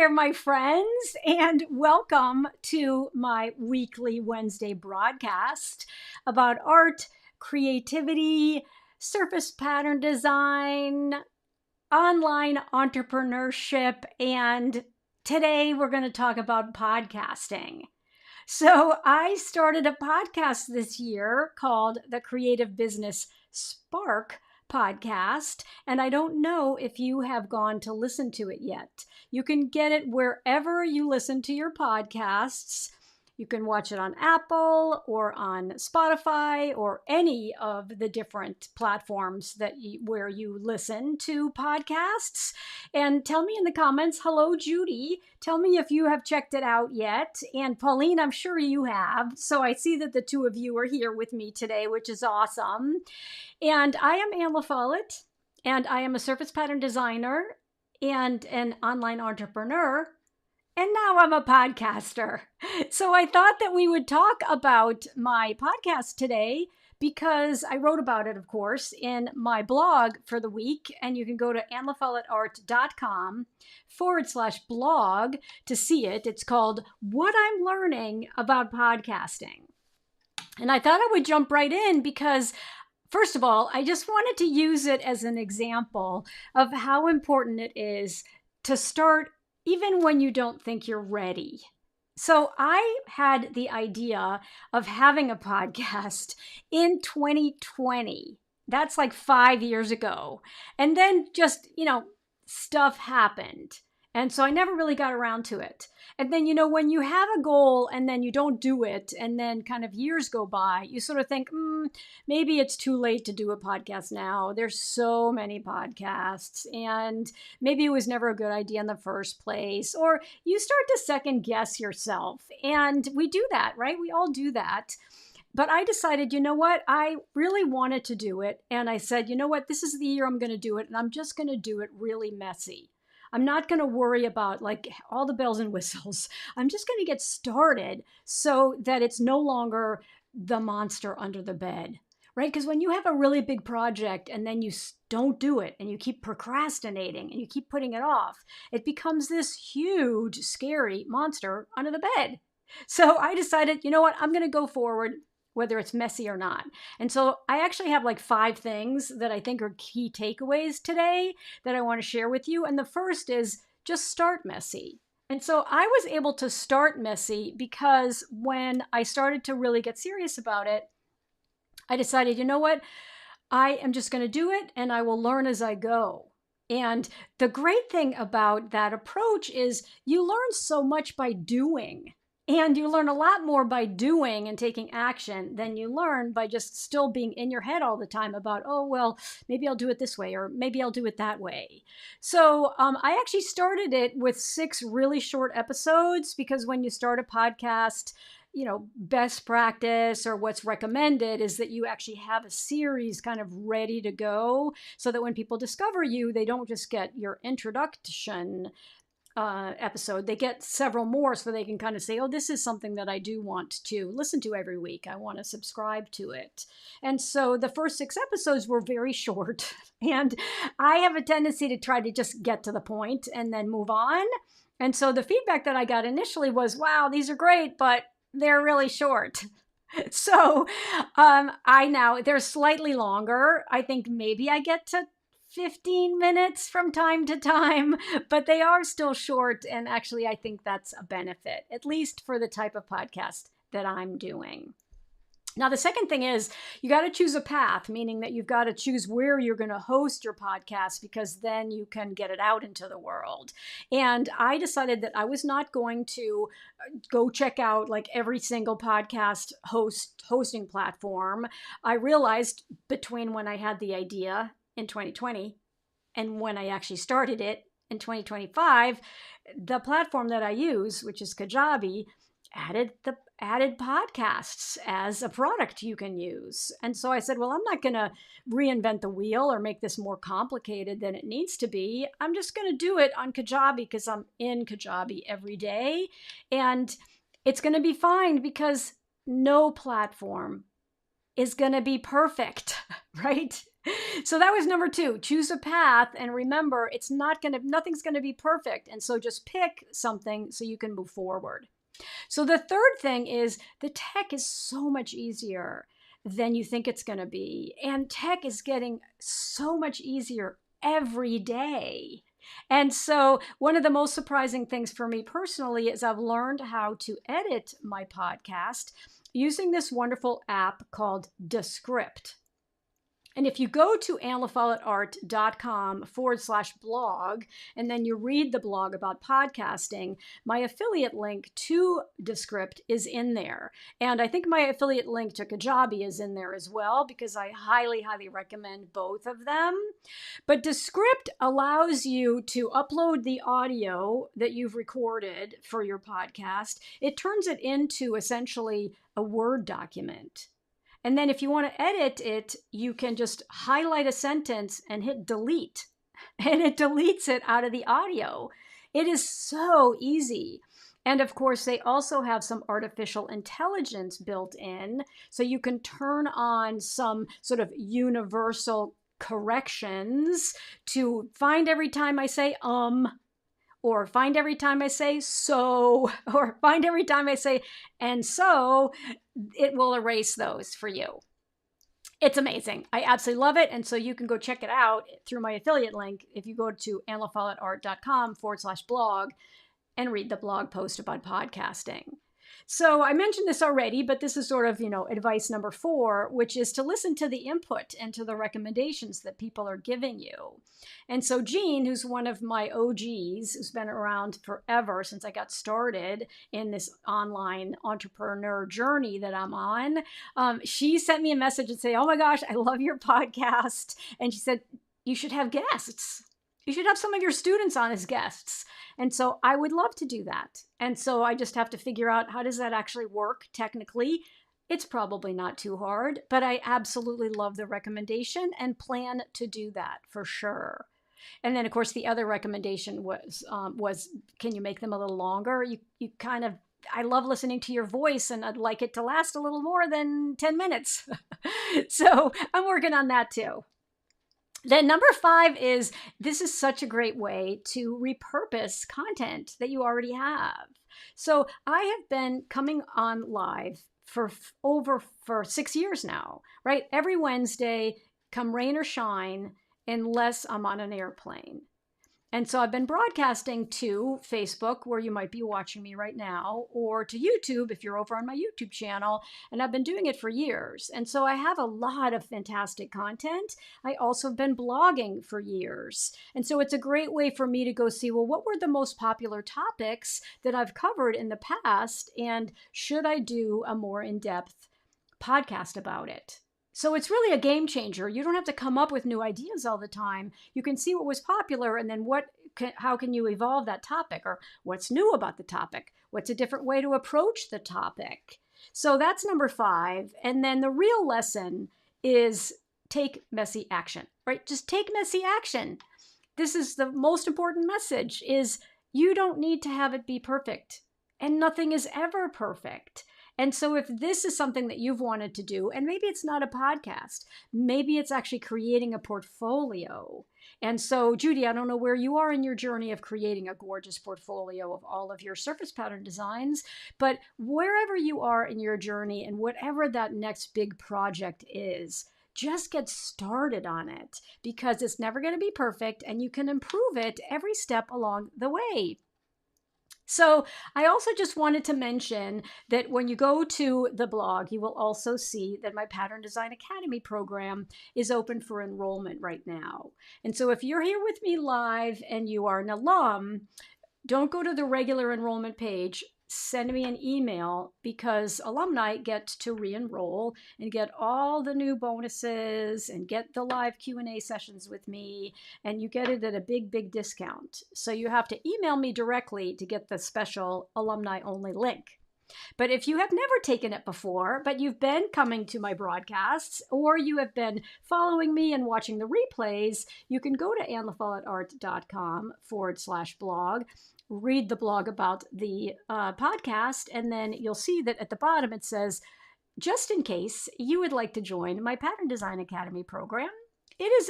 there, my friends, and welcome to my weekly Wednesday broadcast about art, creativity, surface pattern design, online entrepreneurship, and today we're going to talk about podcasting. So I started a podcast this year called the Creative Business Spark podcast, and I don't know if you have gone to listen to it yet. You can get it wherever you listen to your podcasts. You can watch it on Apple or on Spotify or any of the different platforms where you listen to podcasts. And tell me in the comments, hello, Judy. Tell me if you have checked it out yet. And Pauline, I'm sure you have. So I see that the two of you are here with me today, which is awesome. And I am Anne LaFollette, and I am a surface pattern designer and an online entrepreneur. And now I'm a podcaster. So I thought that we would talk about my podcast today because I wrote about it, of course, in my blog for the week. And you can go to annelafolletteart.com/blog to see it. It's called What I'm Learning About Podcasting. And I thought I would jump right in because first of all, I just wanted to use it as an example of how important it is to start even when you don't think you're ready. So I had the idea of having a podcast in 2020. That's like 5 years ago. And then just, stuff happened. And so I never really got around to it. And then, when you have a goal and then you don't do it, and then kind of years go by, you sort of think, maybe it's too late to do a podcast now. There's so many podcasts, and maybe it was never a good idea in the first place. Or you start to second guess yourself. And we do that, right? We all do that. But I decided, you know what? I really wanted to do it. And I said, you know what? This is the year I'm going to do it. And I'm just going to do it really messy. I'm not going to worry about like all the bells and whistles. I'm just going to get started so that it's no longer the monster under the bed, right? Because when you have a really big project and then you don't do it and you keep procrastinating and you keep putting it off, it becomes this huge, scary monster under the bed. So I decided, you know what? I'm going to go forward, whether it's messy or not. And so I actually have like 5 things that I think are key takeaways today that I want to share with you. And the first is just start messy. And so I was able to start messy because when I started to really get serious about it, I decided, you know what? I am just going to do it and I will learn as I go. And the great thing about that approach is you learn so much by doing. And you learn a lot more by doing and taking action than you learn by just still being in your head all the time about, oh, well, maybe I'll do it this way or maybe I'll do it that way. So I actually started it with 6 really short episodes because when you start a podcast, best practice or what's recommended is that you actually have a series kind of ready to go so that when people discover you, they don't just get your introduction episode, they get several more so they can kind of say, oh, this is something that I do want to listen to every week. I want to subscribe to it. And so the first 6 episodes were very short. And I have a tendency to try to just get to the point and then move on. And so the feedback that I got initially was, wow, these are great, but they're really short. So they're slightly longer. I think maybe I get to 15 minutes from time to time, but they are still short. And actually, I think that's a benefit, at least for the type of podcast that I'm doing. Now, the second thing is you got to choose a path, meaning that you've got to choose where you're going to host your podcast because then you can get it out into the world. And I decided that I was not going to go check out like every single podcast hosting platform. I realized between when I had the idea in 2020 and when I actually started it in 2025, the platform that I use, which is Kajabi, added podcasts as a product you can use. And so I said, well, I'm not going to reinvent the wheel or make this more complicated than it needs to be. I'm just going to do it on Kajabi because I'm in Kajabi every day. And it's going to be fine because no platform is going to be perfect, right? So that was number 2, choose a path. And remember, nothing's going to be perfect. And so just pick something so you can move forward. So the third thing is the tech is so much easier than you think it's going to be. And tech is getting so much easier every day. And so one of the most surprising things for me personally is I've learned how to edit my podcast using this wonderful app called Descript. And if you go to annafollettart.com/blog, and then you read the blog about podcasting, my affiliate link to Descript is in there. And I think my affiliate link to Kajabi is in there as well, because I highly, highly recommend both of them. But Descript allows you to upload the audio that you've recorded for your podcast. It turns it into essentially a Word document. And then if you want to edit it, you can just highlight a sentence and hit delete, and it deletes it out of the audio. It is so easy. And of course, they also have some artificial intelligence built in, so you can turn on some sort of universal corrections to find every time I say or find every time I say so, or find every time I say and so. It will erase those for you. It's amazing. I absolutely love it. And so you can go check it out through my affiliate link if you go to annafollettart.com/blog and read the blog post about podcasting. So I mentioned this already, but this is sort of, advice number 4, which is to listen to the input and to the recommendations that people are giving you. And so Jean, who's one of my OGs, who's been around forever since I got started in this online entrepreneur journey that I'm on, she sent me a message and say, "Oh my gosh, I love your podcast." And she said, "You should have guests. You should have some of your students on as guests." And so I would love to do that. And so I just have to figure out, how does that actually work technically? It's probably not too hard, but I absolutely love the recommendation and plan to do that for sure. And then, of course, the other recommendation was can you make them a little longer? I love listening to your voice, and I'd like it to last a little more than 10 minutes. So I'm working on that too. Then number 5 is, this is such a great way to repurpose content that you already have. So I have been coming on live for 6 years now, right? Every Wednesday, come rain or shine, unless I'm on an airplane. And so I've been broadcasting to Facebook, where you might be watching me right now, or to YouTube if you're over on my YouTube channel. And I've been doing it for years. And so I have a lot of fantastic content. I also have been blogging for years. And so it's a great way for me to go see, well, what were the most popular topics that I've covered in the past? And should I do a more in-depth podcast about it? So it's really a game changer. You don't have to come up with new ideas all the time. You can see what was popular, and then how can you evolve that topic, or what's new about the topic? What's a different way to approach the topic? So that's number 5. And then the real lesson is take messy action, right? Just take messy action. This is the most important message, is you don't need to have it be perfect, and nothing is ever perfect. And so if this is something that you've wanted to do, and maybe it's not a podcast, maybe it's actually creating a portfolio. And so, Judy, I don't know where you are in your journey of creating a gorgeous portfolio of all of your surface pattern designs, but wherever you are in your journey and whatever that next big project is, just get started on it, because it's never going to be perfect, and you can improve it every step along the way. So I also just wanted to mention that when you go to the blog, you will also see that my Pattern Design Academy program is open for enrollment right now. And so if you're here with me live and you are an alum, don't go to the regular enrollment page. Send me an email, because alumni get to re-enroll and get all the new bonuses and get the live Q&A sessions with me, and you get it at a big, big discount. So you have to email me directly to get the special alumni-only link. But if you have never taken it before, but you've been coming to my broadcasts, or you have been following me and watching the replays, you can go to annafollettart.com/blog, read the blog about the podcast, and then you'll see that at the bottom it says, just in case you would like to join my Pattern Design Academy program, it is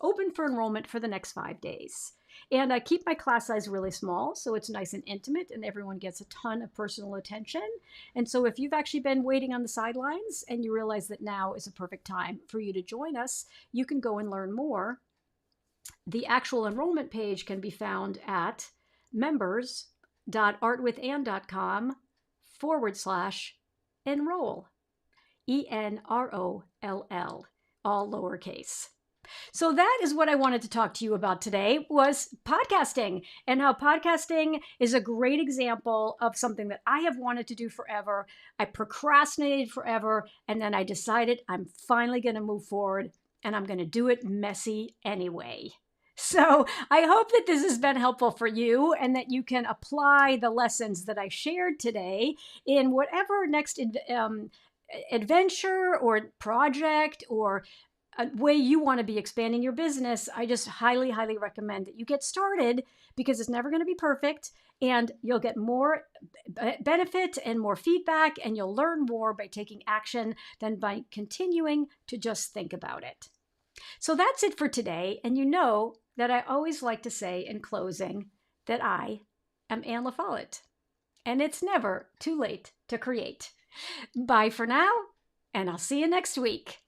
open for enrollment for the next 5 days. And I keep my class size really small, so it's nice and intimate and everyone gets a ton of personal attention. And so if you've actually been waiting on the sidelines and you realize that now is a perfect time for you to join us, you can go and learn more. The actual enrollment page can be found at members.artwithann.com/enroll. ENROLL, all lowercase. So that is what I wanted to talk to you about today, was podcasting, and how podcasting is a great example of something that I have wanted to do forever. I procrastinated forever, and then I decided I'm finally going to move forward, and I'm going to do it messy anyway. So I hope that this has been helpful for you and that you can apply the lessons that I shared today in whatever next adventure or project or a way you want to be expanding your business. I just highly, highly recommend that you get started, because it's never going to be perfect, and you'll get more benefit and more feedback, and you'll learn more by taking action than by continuing to just think about it. So that's it for today. And you know that I always like to say in closing that I am Anne LaFollette, and it's never too late to create. Bye for now, and I'll see you next week.